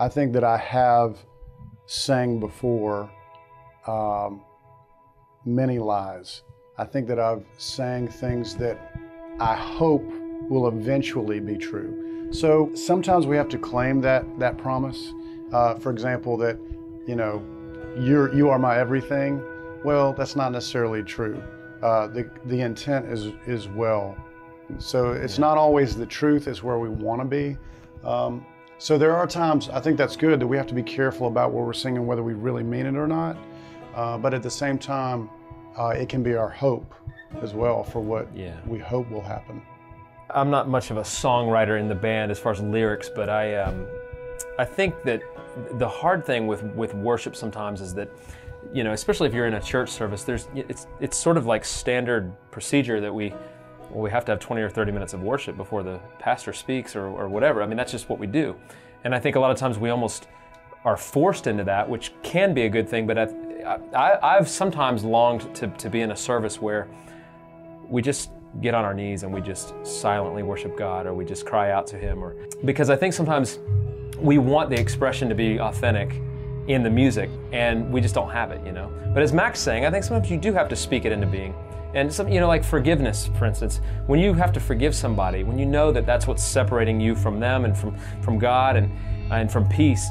I think that I have sang before many lies. I think that I've sang things that I hope will eventually be true. So sometimes we have to claim that promise. For example, that, you know, you are my everything. Well, that's not necessarily true. The intent is well. So it's not always the truth, it's where we want to be. So there are times, I think that's good, that we have to be careful about what we're singing, whether we really mean it or not. But at the same time, it can be our hope as well for what we hope will happen. I'm not much of a songwriter in the band as far as lyrics, but I think that the hard thing with worship sometimes is that, you know, especially if you're in a church service, it's sort of like standard procedure that we have to have 20 or 30 minutes of worship before the pastor speaks or whatever. I mean, that's just what we do. And I think a lot of times we almost are forced into that, which can be a good thing, but I've sometimes longed to be in a service where we just get on our knees and we just silently worship God, or we just cry out to Him, because I think sometimes we want the expression to be authentic in the music, and we just don't have it, you know. But as Mac's saying, I think sometimes you do have to speak it into being. And some, you know, like forgiveness, for instance, when you have to forgive somebody, when you know that that's what's separating you from them and from God and from peace,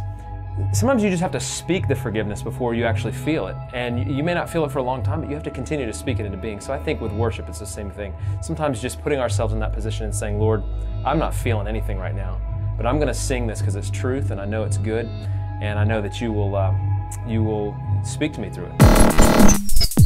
sometimes you just have to speak the forgiveness before you actually feel it. And you may not feel it for a long time, but you have to continue to speak it into being. So I think with worship, it's the same thing. Sometimes just putting ourselves in that position and saying, Lord, I'm not feeling anything right now, but I'm going to sing this because it's truth and I know it's good, and I know that you will speak to me through it.